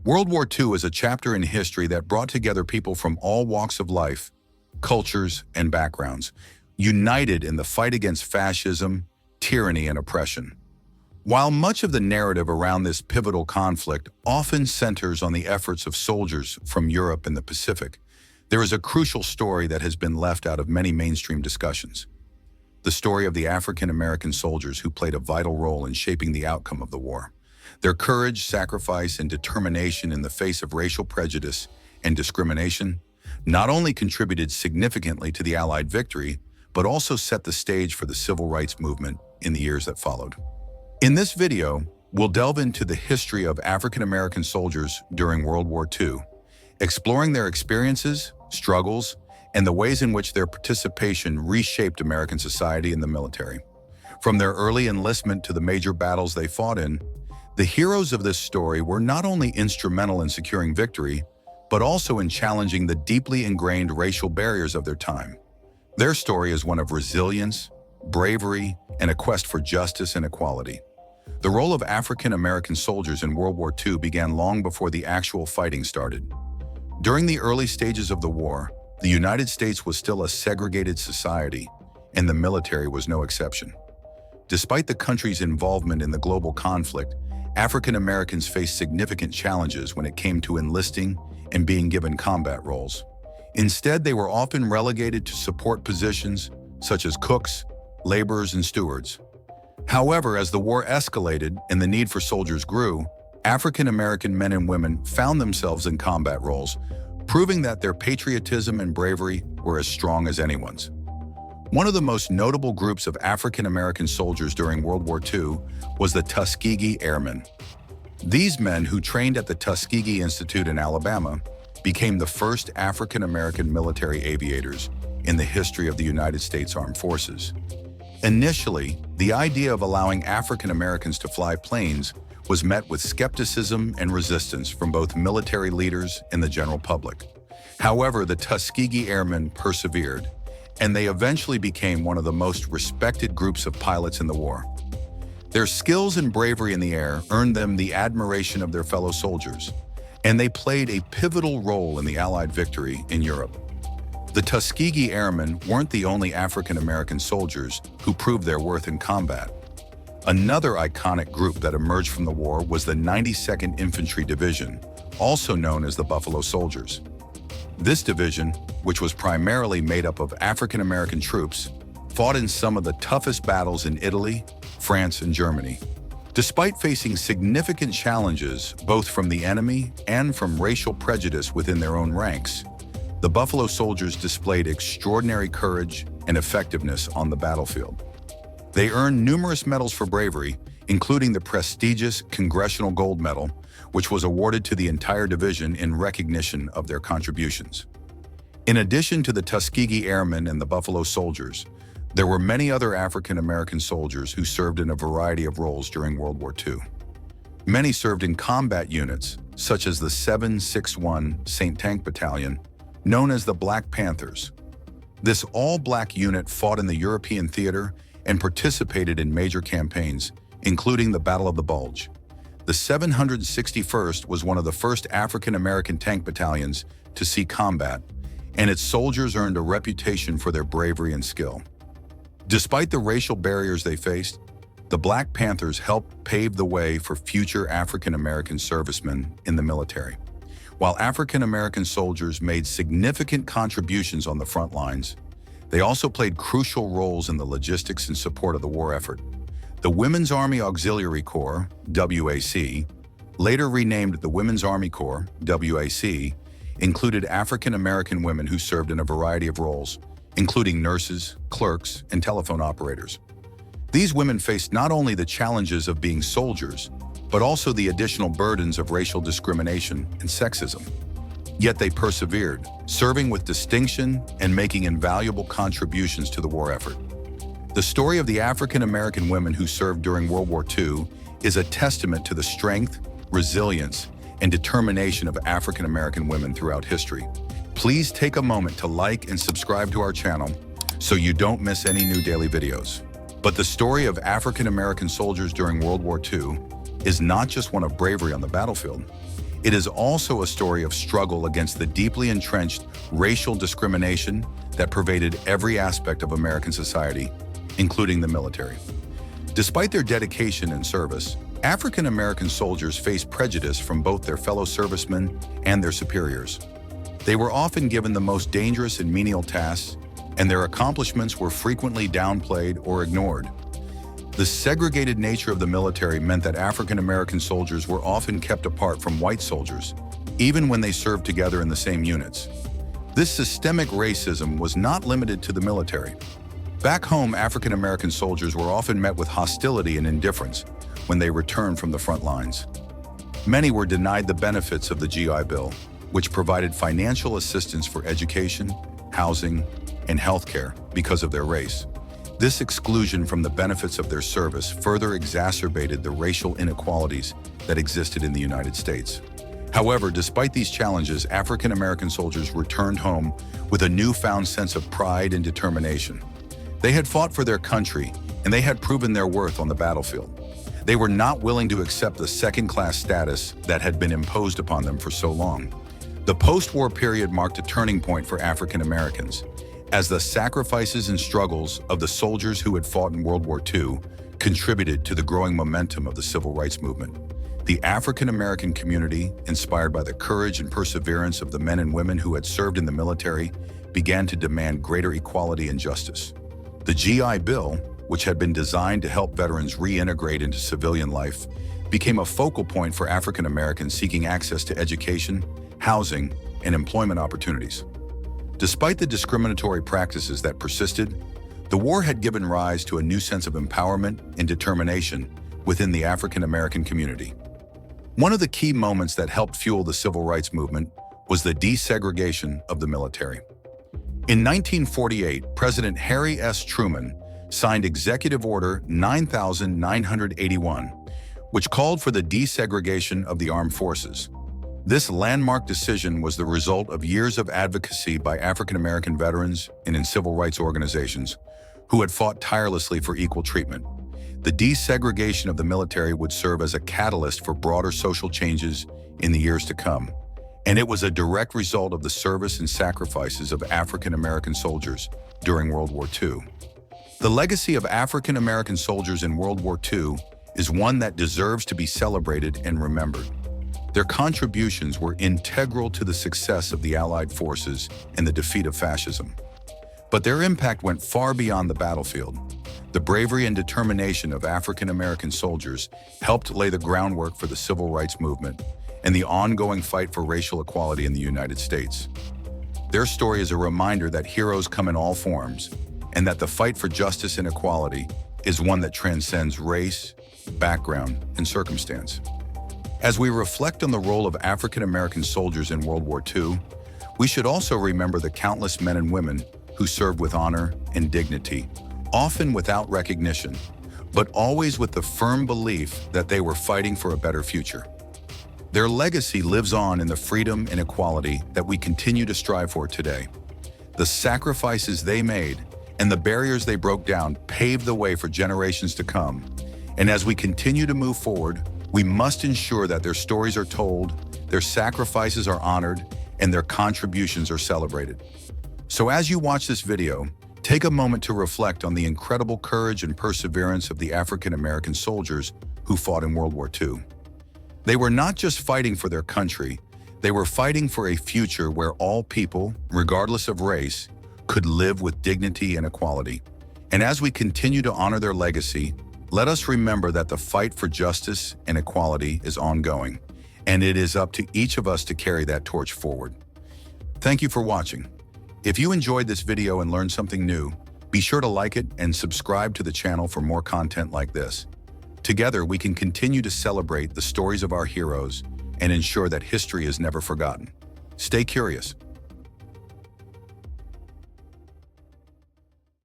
World War II is a chapter in history that brought together people from all walks of life, cultures, and backgrounds, united in the fight against fascism, tyranny, and oppression. While much of the narrative around this pivotal conflict often centers on the efforts of soldiers from Europe and the Pacific, there is a crucial story that has been left out of many mainstream discussions. The story of the African American soldiers who played a vital role in shaping the outcome of the war. Their courage, sacrifice, and determination in the face of racial prejudice and discrimination not only contributed significantly to the Allied victory, but also set the stage for the civil rights movement in the years that followed. In this video, we'll delve into the history of African American soldiers during World War II, exploring their experiences, struggles, and the ways in which their participation reshaped American society and the military. From their early enlistment to the major battles they fought in, the heroes of this story were not only instrumental in securing victory, but also in challenging the deeply ingrained racial barriers of their time. Their story is one of resilience, bravery, and a quest for justice and equality. The role of African American soldiers in World War II began long before the actual fighting started. During the early stages of the war, the United States was still a segregated society, and the military was no exception. Despite the country's involvement in the global conflict, African Americans faced significant challenges when it came to enlisting and being given combat roles. Instead, they were often relegated to support positions such as cooks, laborers, and stewards. However, as the war escalated and the need for soldiers grew, African American men and women found themselves in combat roles, proving that their patriotism and bravery were as strong as anyone's. One of the most notable groups of African American soldiers during World War II was the Tuskegee Airmen. These men, who trained at the Tuskegee Institute in Alabama, became the first African American military aviators in the history of the United States Armed Forces. Initially, the idea of allowing African Americans to fly planes was met with skepticism and resistance from both military leaders and the general public. However, the Tuskegee Airmen persevered, and they eventually became one of the most respected groups of pilots in the war. Their skills and bravery in the air earned them the admiration of their fellow soldiers, and they played a pivotal role in the Allied victory in Europe. The Tuskegee Airmen weren't the only African American soldiers who proved their worth in combat. Another iconic group that emerged from the war was the 92nd Infantry Division, also known as the Buffalo Soldiers. This division, which was primarily made up of African American troops, fought in some of the toughest battles in Italy, France, and Germany. Despite facing significant challenges, both from the enemy and from racial prejudice within their own ranks, the Buffalo Soldiers displayed extraordinary courage and effectiveness on the battlefield. They earned numerous medals for bravery, including the prestigious Congressional Gold Medal, which was awarded to the entire division in recognition of their contributions. In addition to the Tuskegee Airmen and the Buffalo Soldiers, there were many other African American soldiers who served in a variety of roles during World War II. Many served in combat units, such as the 761 St. Tank Battalion, known as the Black Panthers. This all-black unit fought in the European theater and participated in major campaigns, including the Battle of the Bulge. The 761st was one of the first African American tank battalions to see combat, and its soldiers earned a reputation for their bravery and skill. Despite the racial barriers they faced, the Black Panthers helped pave the way for future African American servicemen in the military. While African American soldiers made significant contributions on the front lines, they also played crucial roles in the logistics and support of the war effort. The Women's Army Auxiliary Corps, WAC, later renamed the Women's Army Corps, WAC, included African American women who served in a variety of roles, including nurses, clerks, and telephone operators. These women faced not only the challenges of being soldiers, but also the additional burdens of racial discrimination and sexism. Yet they persevered, serving with distinction and making invaluable contributions to the war effort. The story of the African American women who served during World War II is a testament to the strength, resilience, and determination of African American women throughout history. Please take a moment to like and subscribe to our channel so you don't miss any new daily videos. But the story of African American soldiers during World War II is not just one of bravery on the battlefield. It is also a story of struggle against the deeply entrenched racial discrimination that pervaded every aspect of American society, including the military. Despite their dedication and service, African American soldiers faced prejudice from both their fellow servicemen and their superiors. They were often given the most dangerous and menial tasks, and their accomplishments were frequently downplayed or ignored. The segregated nature of the military meant that African American soldiers were often kept apart from white soldiers, even when they served together in the same units. This systemic racism was not limited to the military. Back home, African American soldiers were often met with hostility and indifference when they returned from the front lines. Many were denied the benefits of the GI Bill, which provided financial assistance for education, housing, and healthcare because of their race. This exclusion from the benefits of their service further exacerbated the racial inequalities that existed in the United States. However, despite these challenges, African American soldiers returned home with a newfound sense of pride and determination. They had fought for their country, and they had proven their worth on the battlefield. They were not willing to accept the second-class status that had been imposed upon them for so long. The post-war period marked a turning point for African Americans, as the sacrifices and struggles of the soldiers who had fought in World War II contributed to the growing momentum of the civil rights movement. The African American community, inspired by the courage and perseverance of the men and women who had served in the military, began to demand greater equality and justice. The GI Bill, which had been designed to help veterans reintegrate into civilian life, became a focal point for African Americans seeking access to education, housing, and employment opportunities. Despite the discriminatory practices that persisted, the war had given rise to a new sense of empowerment and determination within the African American community. One of the key moments that helped fuel the civil rights movement was the desegregation of the military. In 1948, President Harry S. Truman signed Executive Order 9981, which called for the desegregation of the armed forces. This landmark decision was the result of years of advocacy by African American veterans and in civil rights organizations who had fought tirelessly for equal treatment. The desegregation of the military would serve as a catalyst for broader social changes in the years to come, and it was a direct result of the service and sacrifices of African American soldiers during World War II. The legacy of African American soldiers in World War II is one that deserves to be celebrated and remembered. Their contributions were integral to the success of the Allied forces and the defeat of fascism. But their impact went far beyond the battlefield. The bravery and determination of African American soldiers helped lay the groundwork for the civil rights movement and the ongoing fight for racial equality in the United States. Their story is a reminder that heroes come in all forms, and that the fight for justice and equality is one that transcends race, background, and circumstance. As we reflect on the role of African American soldiers in World War II, we should also remember the countless men and women who served with honor and dignity, often without recognition, but always with the firm belief that they were fighting for a better future. Their legacy lives on in the freedom and equality that we continue to strive for today. The sacrifices they made and the barriers they broke down paved the way for generations to come. And as we continue to move forward, we must ensure that their stories are told, their sacrifices are honored, and their contributions are celebrated. So as you watch this video, take a moment to reflect on the incredible courage and perseverance of the African American soldiers who fought in World War II. They were not just fighting for their country, they were fighting for a future where all people, regardless of race, could live with dignity and equality. And as we continue to honor their legacy, let us remember that the fight for justice and equality is ongoing, and it is up to each of us to carry that torch forward. Thank you for watching. If you enjoyed this video and learned something new, be sure to like it and subscribe to the channel for more content like this. Together, we can continue to celebrate the stories of our heroes and ensure that history is never forgotten. Stay curious.